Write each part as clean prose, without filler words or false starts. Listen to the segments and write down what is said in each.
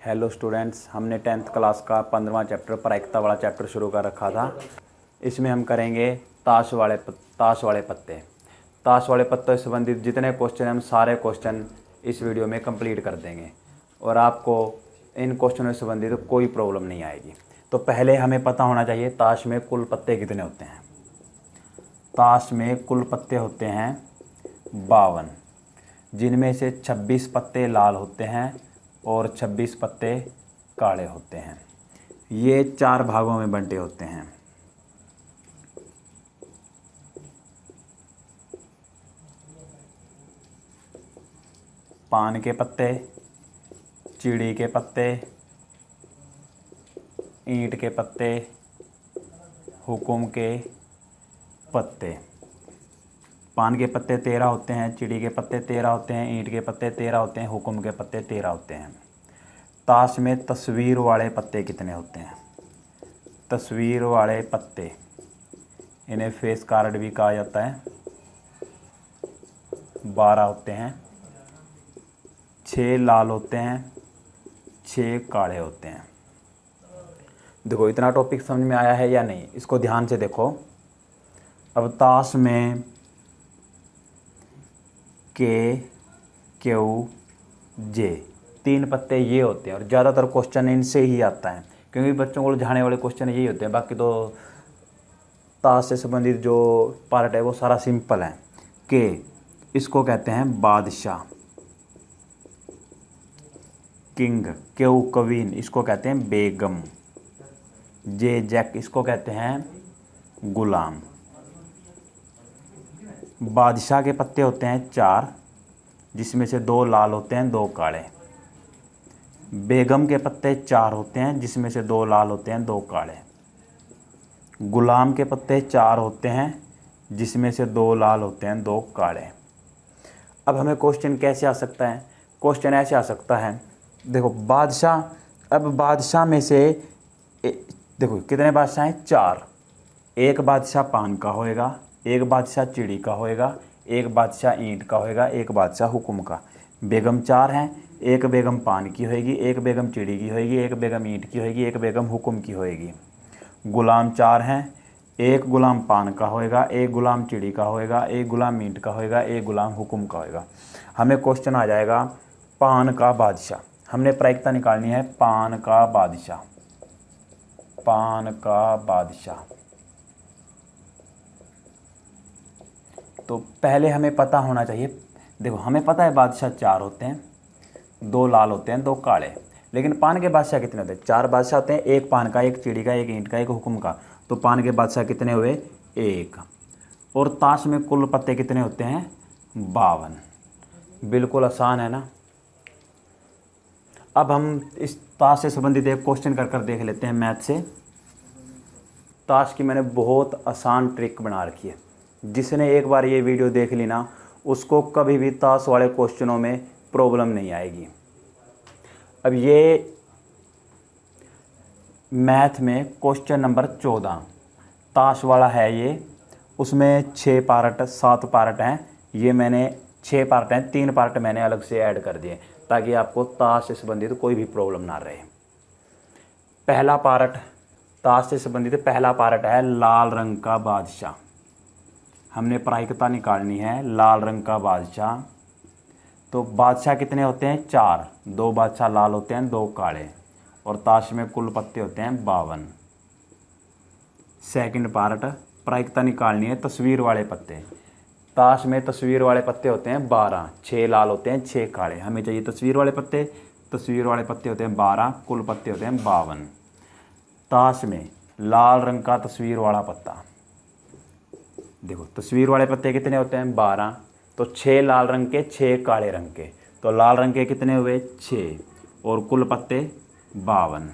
Hello students, हमने 10th class का 15वां chapter प्रायिकता वाला चैप्टर शुरू कर रखा था। इसमें हम करेंगे ताश वाले पत्ते। ताश वाले पत्तों से संबंधित जितने क्वेश्चन हैं हम सारे क्वेश्चन इस वीडियो में कंप्लीट कर देंगे और आपको इन क्वेश्चनों से संबंधित कोई प्रॉब्लम नहीं आएगी। तो पहले हमें पता होना चाहिए ताश में कुल पत्ते कितने होते हैं। ताश में कुल पत्ते होते हैं 52, जिनमें से 26 पत्ते लाल होते हैं और 26 पत्ते काले होते हैं। ये 4 भागों में बंटे होते हैं। पान के पत्ते, चीड़ी के पत्ते, ईंट के पत्ते, हुकुम के पत्ते। पान के पत्ते 13 होते हैं, चिड़ी के पत्ते 13 होते हैं, ईंट के पत्ते 13 होते हैं, हुकुम के पत्ते 13 होते हैं। ताश में तस्वीर वाले पत्ते कितने होते हैं? तस्वीर वाले पत्ते, इन्हें फेस कार्ड भी कहा जाता है, 12 होते हैं। 6 लाल होते हैं, 6 काले होते हैं। देखो इतना टॉपिक समझ में आया है या नहीं, इसको ध्यान से देखो। अब ताश में के, क्यू, जे 3 पत्ते ये होते हैं और ज़्यादातर क्वेश्चन इनसे ही आता है, क्योंकि बच्चों को उलझाने वाले क्वेश्चन यही होते हैं। बाकी तो ताश से संबंधित जो पार्ट है वो सारा सिंपल है। के, इसको कहते हैं बादशाह, किंग, क्यू क्वीन, इसको कहते हैं बेगम, जे जैक, इसको कहते हैं गुलाम। बादशाह के पत्ते होते हैं 4, जिसमें से 2 लाल होते हैं, 2 काले। बेगम के पत्ते 4 होते हैं, जिसमें से 2 लाल होते हैं, 2 काले। गुलाम के पत्ते 4 होते हैं, जिसमें से 2 लाल होते हैं, 2 काले। अब हमें क्वेश्चन कैसे आ सकता है? क्वेश्चन ऐसे आ सकता है, देखो बादशाह, अब बादशाह में से देखो कितने बादशाह हैं? 4। एक बादशाह पान का होएगा, एक बादशाह चिड़ी का होएगा, एक बादशाह ईंट का होएगा, एक बादशाह हुकुम का। बेगम 4 हैं, एक बेगम पान की होएगी, एक बेगम चिड़ी की होएगी, एक बेगम ईंट की होएगी, एक बेगम हुकुम की होएगी। गुलाम 4 हैं, एक गुलाम पान का होएगा, एक गुलाम चिड़ी का होएगा, एक गुलाम ईंट का होएगा, एक गुलाम हुकुम का होएगा। हमें क्वेश्चन आ जाएगा पान का बादशाह। हमने प्रायिकता निकालनी है पान का बादशाह। पान का बादशाह, तो पहले हमें पता होना चाहिए, देखो हमें पता है बादशाह 4 होते हैं, 2 लाल होते हैं, 2 काले। लेकिन पान के बादशाह कितने होते हैं? 4 बादशाह होते हैं, एक पान का, एक चिड़ी का, एक ईंट का, एक हुकुम का। तो पान के बादशाह कितने हुए? 1। और ताश में कुल पत्ते कितने होते हैं? 52। बिल्कुल आसान है ना। अब हम इस ताश से संबंधित एक क्वेश्चन कर देख लेते हैं मैथ से। ताश की मैंने बहुत आसान ट्रिक बना रखी है, जिसने एक बार ये वीडियो देख ली ना, उसको कभी भी ताश वाले क्वेश्चनों में प्रॉब्लम नहीं आएगी। अब ये मैथ में क्वेश्चन नंबर 14 ताश वाला है ये। उसमें 6 पार्ट 7 पार्ट हैं। ये मैंने 6 पार्ट हैं, 3 पार्ट मैंने अलग से ऐड कर दिए ताकि आपको ताश से संबंधित कोई भी प्रॉब्लम ना रहे। पहला पार्ट, ताश से संबंधित पहला पार्ट है लाल रंग का बादशाह। हमने प्रायिकता निकालनी है लाल रंग का बादशाह। तो बादशाह कितने होते हैं? 4। 2 बादशाह लाल होते हैं, 2 काले, और ताश में कुल पत्ते होते हैं 52। सेकंड पार्ट, प्रायिकता निकालनी है तस्वीर वाले पत्ते। ताश में तस्वीर वाले पत्ते होते हैं 12, 6 लाल होते हैं, 6 काले। हमें चाहिए तस्वीर वाले पत्ते। तस्वीर वाले पत्ते होते हैं 12, कुल पत्ते होते हैं 52। ताश में लाल रंग का तस्वीर वाला पत्ता, देखो तस्वीर वाले पत्ते कितने होते हैं? 12। तो 6 लाल रंग के, 6 काले रंग के। तो लाल रंग के कितने हुए? 6, और कुल पत्ते 52।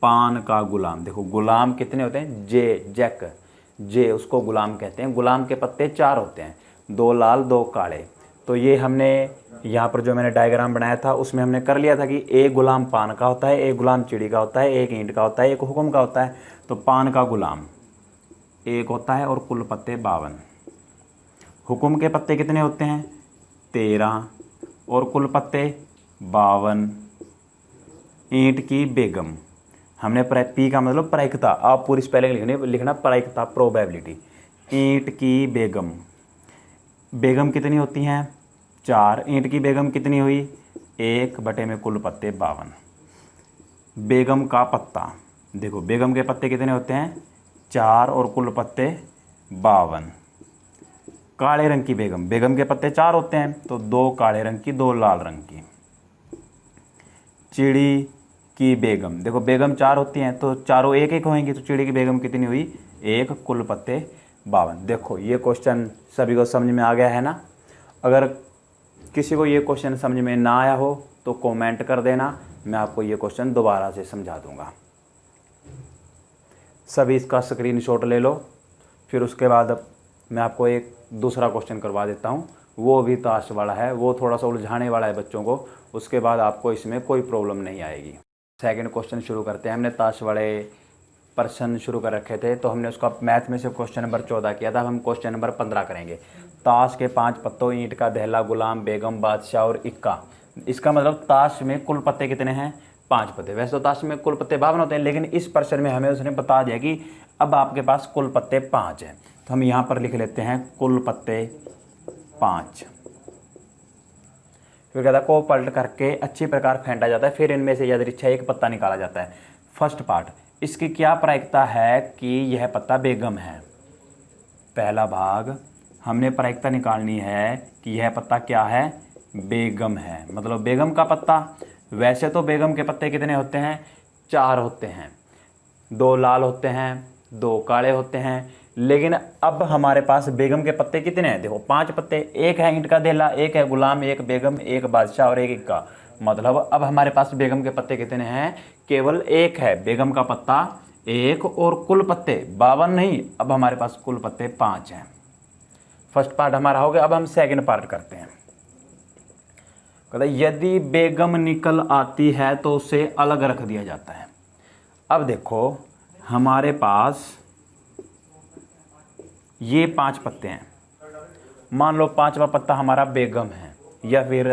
पान का गुलाम, देखो गुलाम कितने होते हैं? जे जैक, जे उसको गुलाम कहते हैं। गुलाम के पत्ते 4 होते हैं, 2 लाल 2 काले। तो ये हमने यहाँ पर जो मैंने डायग्राम बनाया था उसमें हमने कर लिया था कि एक गुलाम पान का होता है, एक गुलाम चिड़ी का होता है, एक ईंट का होता है, एक हुकुम का होता है। तो पान का गुलाम 1 होता है और कुल पत्ते 52। हुकुम के पत्ते कितने होते हैं? 13 और कुल पत्ते 52। ईंट की बेगम, हमने पी का मतलब प्रायिकता, आप पूरी स्पेलिंग लिखना प्रायिकता, प्रोबेबिलिटी। ईंट की बेगम, बेगम कितनी होती हैं 4, ईंट की बेगम कितनी हुई 1 बटे में कुल पत्ते 52। बेगम का पत्ता, देखो बेगम के पत्ते कितने होते हैं 4 और कुल पत्ते 52। काले रंग की बेगम, बेगम के पत्ते 4 होते हैं तो 2 काले रंग की 2 लाल रंग की। चिड़ी की बेगम, देखो बेगम 4 होती हैं तो चारों एक एक होंगी, तो चिड़ी की बेगम कितनी हुई 1, कुल पत्ते 52। देखो ये क्वेश्चन सभी को समझ में आ गया है ना। अगर किसी को ये क्वेश्चन समझ में ना आया हो तो कमेंट कर देना, मैं आपको ये क्वेश्चन दोबारा से समझा दूंगा। सभी इसका स्क्रीनशॉट ले लो, फिर उसके बाद मैं आपको एक दूसरा क्वेश्चन करवा देता हूँ, वो भी ताश वाला है, वो थोड़ा सा उलझाने वाला है बच्चों को, उसके बाद आपको इसमें कोई प्रॉब्लम नहीं आएगी। सेकंड क्वेश्चन शुरू करते हैं। हमने ताश वाले प्रश्न शुरू कर रखे थे, तो हमने उसका मैथ में से क्वेश्चन नंबर 14 किया था, हम क्वेश्चन नंबर 15 करेंगे। ताश के 5 पत्तों, ईंट का दहला, गुलाम, बेगम, बादशाह और इक्का। इसका मतलब ताश में कुल पत्ते कितने हैं 5 पत्ते। वैसे तो ताश में कुल पत्ते 52 होते हैं, लेकिन इस प्रश्न में हमें उसने बता दिया कि अब आपके पास कुल पत्ते 5 हैं, तो हम यहाँ पर लिख लेते हैं कुल पत्ते 5। फिर कहता है को पलट करके अच्छी प्रकार फेंटा जाता है, फिर इनमें से यादृच्छा एक पत्ता निकाला जाता है। फर्स्ट पार्ट, इसकी क्या प्रायिकता है कि यह पत्ता बेगम है। पहला भाग, हमने प्रायिकता निकालनी है कि यह पत्ता क्या है बेगम है, मतलब बेगम का पत्ता। वैसे तो बेगम के पत्ते कितने होते हैं 4 होते हैं, 2 लाल होते हैं, 2 काले होते हैं, लेकिन अब हमारे पास बेगम के पत्ते कितने हैं, देखो 5 पत्ते, एक है ईंट का देला, एक है गुलाम, एक बेगम, एक बादशाह और एक इक्का। मतलब अब हमारे पास बेगम के पत्ते कितने हैं, केवल एक है बेगम का पत्ता 1, और कुल पत्ते 52 नहीं, अब हमारे पास कुल पत्ते 5 हैं। फर्स्ट पार्ट हमारा हो गया। अब हम सेकंड पार्ट करते हैं। कहता है यदि बेगम निकल आती है तो उसे अलग रख दिया जाता है। अब देखो हमारे पास ये 5 पत्ते हैं, मान लो 5वां पत्ता हमारा बेगम है, या फिर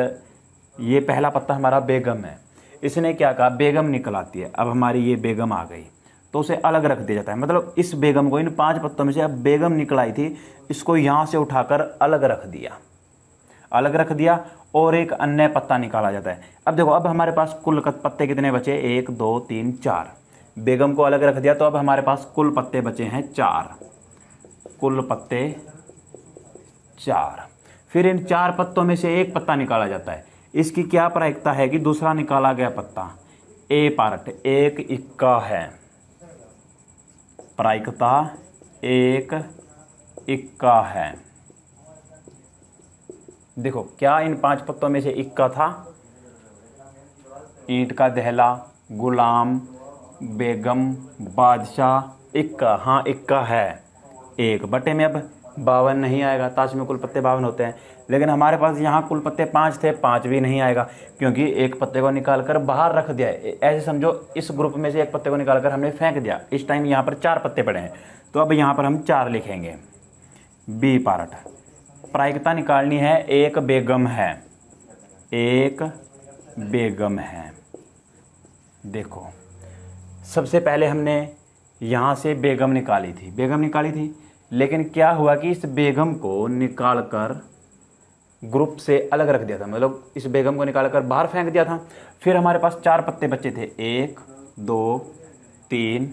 ये पहला पत्ता हमारा बेगम है। इसने क्या कहा बेगम निकल आती है, अब हमारी ये बेगम आ गई तो उसे अलग रख दिया जाता है। मतलब इस बेगम को, इन 5 पत्तों में से अब बेगम निकल आई थी, इसको यहाँ से उठाकर अलग रख दिया, अलग रख दिया और एक अन्य पत्ता निकाला जाता है। अब देखो अब हमारे पास कुल पत्ते कितने बचे 1 2 3 4, बेगम को अलग रख दिया तो अब हमारे पास कुल पत्ते बचे हैं 4, कुल पत्ते 4। फिर इन 4 पत्तों में से एक पत्ता निकाला जाता है। इसकी क्या प्रायिकता है कि दूसरा निकाला गया पत्ता ए पार्ट 1 इक्का है, प्रायिकता 1 इक्का है। देखो क्या इन 5 पत्तों में से इक्का था, ईंट का दहला, गुलाम, बेगम, बादशाह, इक्का, हाँ इक्का है। 1 बटे में अब 52 नहीं आएगा, ताश में कुल पत्ते 52 होते हैं, लेकिन हमारे पास यहाँ कुल पत्ते 5 थे, 5 भी नहीं आएगा क्योंकि एक पत्ते को निकाल कर बाहर रख दिया है। ऐसे समझो इस ग्रुप में से एक पत्ते को निकाल कर हमने फेंक दिया, इस टाइम यहाँ पर 4 पत्ते पड़े हैं, तो अब यहाँ पर हम 4 लिखेंगे। बी पार्ट, प्रायिकता निकालनी है, एक बेगम है, एक बेगम है। देखो सबसे पहले हमने यहाँ से बेगम निकाली थी, बेगम निकाली थी, लेकिन क्या हुआ कि इस बेगम को निकालकर ग्रुप से अलग रख दिया था, मतलब इस बेगम को निकालकर बाहर फेंक दिया था। फिर हमारे पास 4 पत्ते बचे थे, 1 2 3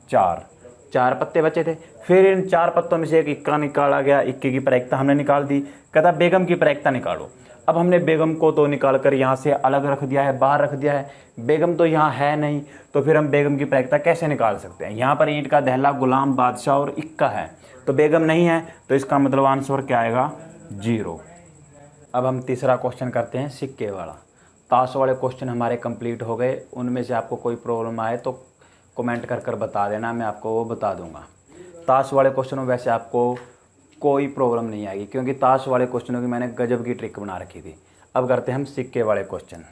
4, 4 पत्ते बचे थे। फिर इन 4 पत्तों में से एक इक्का निकाला गया, इक्के की प्रायिकता हमने निकाल दी। कहता बेगम की प्रायिकता निकालो। अब हमने बेगम को तो निकालकर यहाँ से अलग रख दिया है, बाहर रख दिया है, बेगम तो यहाँ है नहीं, तो फिर हम बेगम की प्रायिकता कैसे निकाल सकते हैं। यहाँ पर ईंट का दहला, गुलाम, बादशाह और इक्का है, तो बेगम नहीं है, तो इसका मतलब आंसर क्या आएगा 0। अब हम तीसरा क्वेश्चन करते हैं, सिक्के वाला। ताश वाले क्वेश्चन हमारे कंप्लीट हो गए, उनमें से आपको कोई प्रॉब्लम आए तो कमेंट कर बता देना, मैं आपको वो बता दूंगा। ताश वाले क्वेश्चनों में वैसे आपको कोई प्रॉब्लम नहीं आएगी क्योंकि ताश वाले क्वेश्चनों की मैंने गजब की ट्रिक बना रखी थी। अब करते हैं हम सिक्के वाले क्वेश्चन।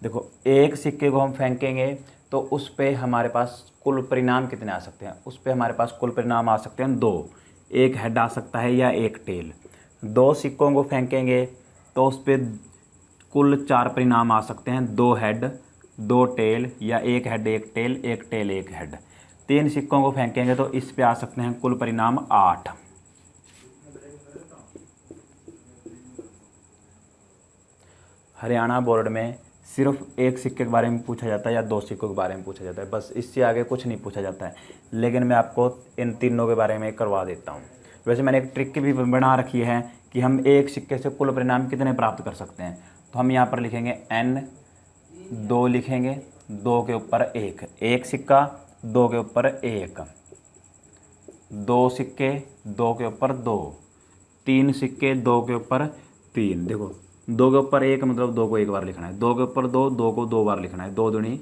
देखो एक सिक्के को हम फेंकेंगे तो उस पर हमारे पास कुल परिणाम कितने आ सकते हैं, उस पर हमारे पास कुल परिणाम आ सकते हैं 2, एक हेड आ सकता है या एक टेल। 2 सिक्कों को फेंकेंगे तो उस पर कुल 4 परिणाम आ सकते हैं, 2 हेड दो टेल, या एक हेड एक टेल, एक टेल एक हेड। 3 सिक्कों को फेंकेंगे तो इस पे आ सकते हैं कुल परिणाम 8। हरियाणा बोर्ड में सिर्फ एक सिक्के के बारे में पूछा जाता है या 2 सिक्कों के बारे में पूछा जाता है, बस इससे आगे कुछ नहीं पूछा जाता है। लेकिन मैं आपको इन तीनों के बारे में करवा देता हूँ। वैसे मैंने एक ट्रिक भी बना रखी है कि हम एक सिक्के से कुल परिणाम कितने प्राप्त कर सकते हैं। तो हम यहाँ पर लिखेंगे n, 2 लिखेंगे, 2 के ऊपर 1, 1 सिक्का 2 के ऊपर 1, 2 सिक्के 2 के ऊपर 2, 3 सिक्के 2 के ऊपर 3। देखो 2 के ऊपर 1 मतलब 2 को एक बार लिखना है, 2 के ऊपर 2, 2 को 2 बार लिखना है, 2 दूनी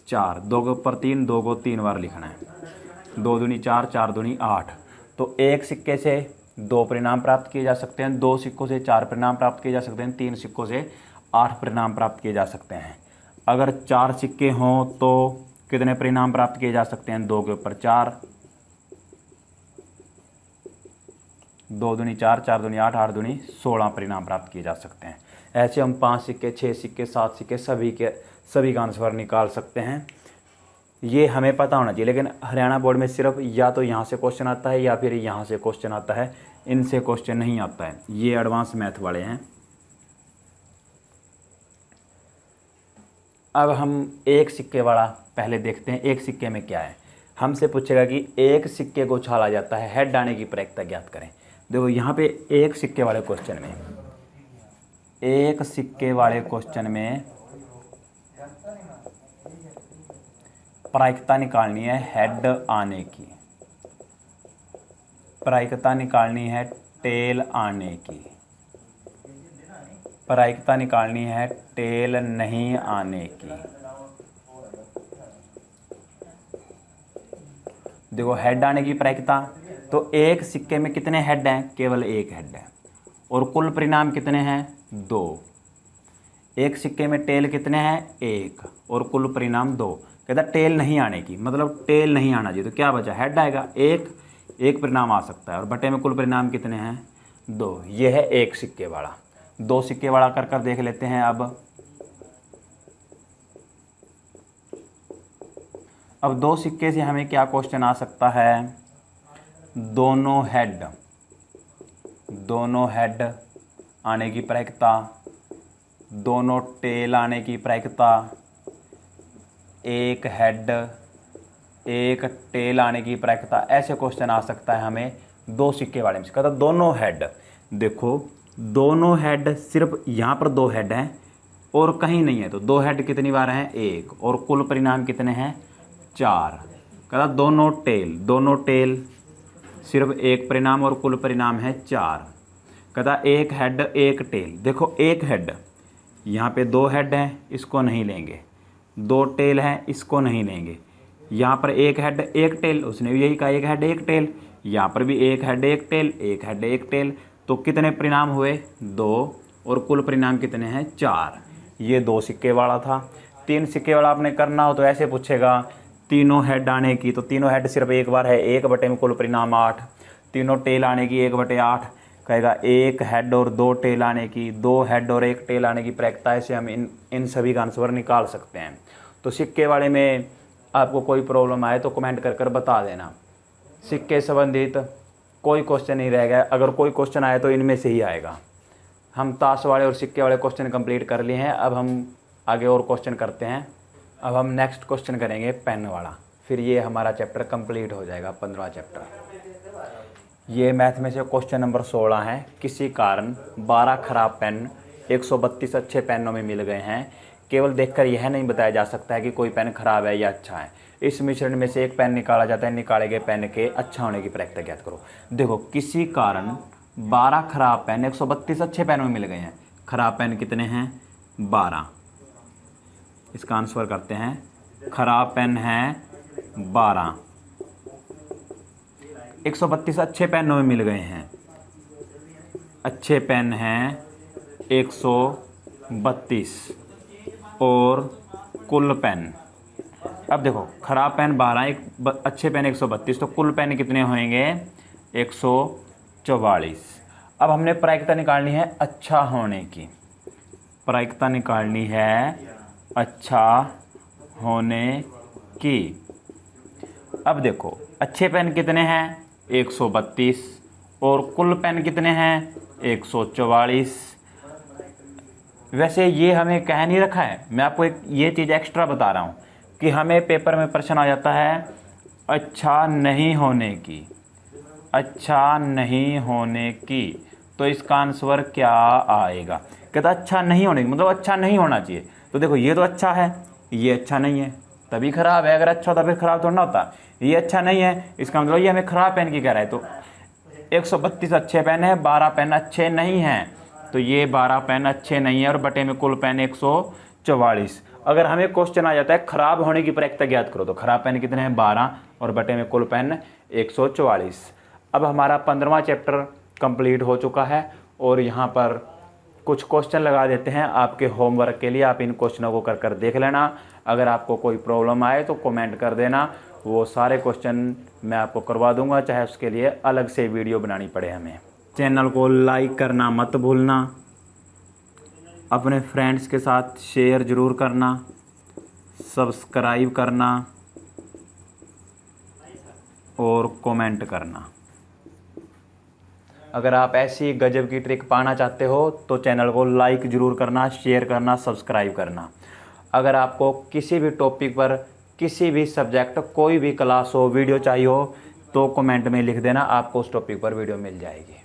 4, 2 के ऊपर 3, 2 को 3 बार लिखना है, 2 दूनी 4, 4 दूनी 8। तो एक सिक्के से 2 परिणाम प्राप्त किए जा सकते हैं, 2 सिक्कों से 4 परिणाम प्राप्त किए जा सकते हैं, 3 सिक्कों से 8 परिणाम प्राप्त किए जा सकते हैं। अगर 4 सिक्के हों तो कितने परिणाम प्राप्त किए जा सकते हैं? 2 के ऊपर 4, 2 दूनी 4, 4 दूनी 8, 8 दूनी 16 परिणाम प्राप्त किए जा सकते हैं। ऐसे हम 5 सिक्के, 6 सिक्के, 7 सिक्के सभी का आंसर निकाल सकते हैं। ये हमें पता होना चाहिए। लेकिन हरियाणा बोर्ड में सिर्फ या तो यहाँ से क्वेश्चन आता है या फिर यहाँ से क्वेश्चन आता है, इनसे क्वेश्चन नहीं आता है। ये एडवांस मैथ वाले हैं। अब हम एक सिक्के वाला पहले देखते हैं। एक सिक्के में क्या है, हमसे पूछेगा कि एक सिक्के को उछाला जाता है, हेड आने की प्रायिकता ज्ञात करें। देखो यहाँ पे एक सिक्के वाले क्वेश्चन में प्रायिकता निकालनी है हेड आने की, प्रायिकता निकालनी है टेल आने की, प्रायिकता निकालनी है टेल नहीं आने की। देखो हेड आने की प्रायिकता, तो एक सिक्के में कितने हेड हैं? केवल एक हेड है। और कुल परिणाम कितने हैं? 2। एक सिक्के में टेल कितने हैं? 1। और कुल परिणाम 2। कहता टेल नहीं आने की, मतलब टेल नहीं आना चाहिए, तो क्या बचा? हेड आएगा। एक परिणाम आ सकता है, और बटे में कुल परिणाम कितने हैं? 2। ये है एक सिक्के वाला। 2 सिक्के वाला कर देख लेते हैं। अब 2 सिक्के से हमें क्या क्वेश्चन आ सकता है? दोनों हेड आने की प्रायिकता, दोनों टेल आने की प्रायिकता, एक हेड एक टेल आने की प्रायिकता, ऐसे क्वेश्चन आ सकता है हमें 2 सिक्के वाले में। कहता दोनों हेड, देखो दोनों हेड सिर्फ यहाँ पर 2 हेड हैं और कहीं नहीं है, तो 2 हेड कितनी बार हैं? 1। और कुल परिणाम कितने हैं? 4। कहता दोनों टेल सिर्फ एक परिणाम और कुल परिणाम है 4। कहता एक हेड एक टेल। देखो एक हेड, यहाँ पे 2 हेड हैं, इसको नहीं लेंगे, 2 टेल हैं, इसको नहीं लेंगे। यहाँ पर एक हेड एक टेल, उसने भी यही कहा एक हेड एक टेल। यहाँ पर भी एक हेड एक टेल, एक हेड एक टेल। तो कितने परिणाम हुए? 2। और कुल परिणाम कितने हैं? 4। ये 2 सिक्के वाला था। 3 सिक्के वाला आपने करना हो तो ऐसे पूछेगा, तीनों हेड आने की, तो तीनों हेड सिर्फ एक बार है, 1 बटे में कुल परिणाम 8। तीनों टेल आने की 1 बटे 8। कहेगा एक हेड और 2 टेल आने की, 2 हेड और 1 टेल आने की प्रायिकता से हम इन सभी का आंसर निकाल सकते हैं। तो सिक्के वाले में आपको कोई प्रॉब्लम आए तो कमेंट कर बता देना। सिक्के संबंधित कोई क्वेश्चन नहीं रहेगा, अगर कोई क्वेश्चन आए तो इनमें से ही आएगा। हम ताश वाले और सिक्के वाले क्वेश्चन कंप्लीट कर लिए हैं। अब हम आगे और क्वेश्चन करते हैं। अब हम नेक्स्ट क्वेश्चन करेंगे पेन वाला, फिर ये हमारा चैप्टर कंप्लीट हो जाएगा, 15वां चैप्टर। ये मैथ में से क्वेश्चन नंबर 16 है। किसी कारण 12 खराब पेन 132 अच्छे पेनों में मिल गए हैं। केवल देखकर यह नहीं बताया जा सकता है कि कोई पेन खराब है या अच्छा है। इस मिश्रण में से एक पेन निकाला जाता है, निकाले गए पेन के अच्छा होने की प्रायिकता ज्ञात करो। देखो किसी कारण 12 खराब पेन 132 अच्छे पेनों में मिल गए हैं। खराब पेन कितने हैं? 12। इसका आंसर करते हैं। खराब पेन है 12, 132 अच्छे पेनों में मिल गए हैं। अच्छे पेन हैं 132 और कुल पेन, अब देखो खराब पेन 12, अच्छे पेन 132, तो कुल पेन कितने होंगे? 144। अब हमने प्रायिकता निकालनी है अच्छा होने की। प्रायिकता निकालनी है अच्छा होने की। अब देखो अच्छे पेन कितने हैं 132 और कुल पेन कितने हैं 144। वैसे ये हमें कह नहीं रखा है, मैं आपको एक ये चीज़ एक्स्ट्रा बता रहा हूँ कि हमें पेपर में प्रश्न आ जाता है अच्छा नहीं होने की, अच्छा नहीं होने की, तो इसका आंसर क्या आएगा। कहता अच्छा नहीं होने की मतलब अच्छा नहीं होना चाहिए। तो देखो ये तो अच्छा है, ये अच्छा नहीं है तभी खराब है, अगर अच्छा होता फिर खराब थोड़ा ना होता। ये अच्छा नहीं है इसका मतलब ये हमें खराब पेन की कह रहा है। तो 132 अच्छे पेन है, 12 पेन अच्छे नहीं हैं, तो ये 12 पेन अच्छे नहीं है और बटे में कुल पेन 144। अगर हमें क्वेश्चन आ जाता है खराब होने की प्रक्रिया ज्ञात करो, तो खराब पेन कितने हैं 12 और बटे में कुल पेन 144। अब हमारा 15वां चैप्टर कंप्लीट हो चुका है और यहाँ पर कुछ क्वेश्चन लगा देते हैं आपके होमवर्क के लिए। आप इन क्वेश्चनों को कर देख लेना। अगर आपको कोई प्रॉब्लम आए तो कमेंट कर देना, वो सारे क्वेश्चन मैं आपको करवा दूंगा, चाहे उसके लिए अलग से वीडियो बनानी पड़े हमें। चैनल को लाइक करना मत भूलना, अपने फ्रेंड्स के साथ शेयर ज़रूर करना, सब्सक्राइब करना और कमेंट करना। अगर आप ऐसी गजब की ट्रिक पाना चाहते हो तो चैनल को लाइक ज़रूर करना, शेयर करना, सब्सक्राइब करना। अगर आपको किसी भी टॉपिक पर, किसी भी सब्जेक्ट, कोई भी क्लास हो, वीडियो चाहिए हो तो कमेंट में लिख देना, आपको उस टॉपिक पर वीडियो मिल जाएगी।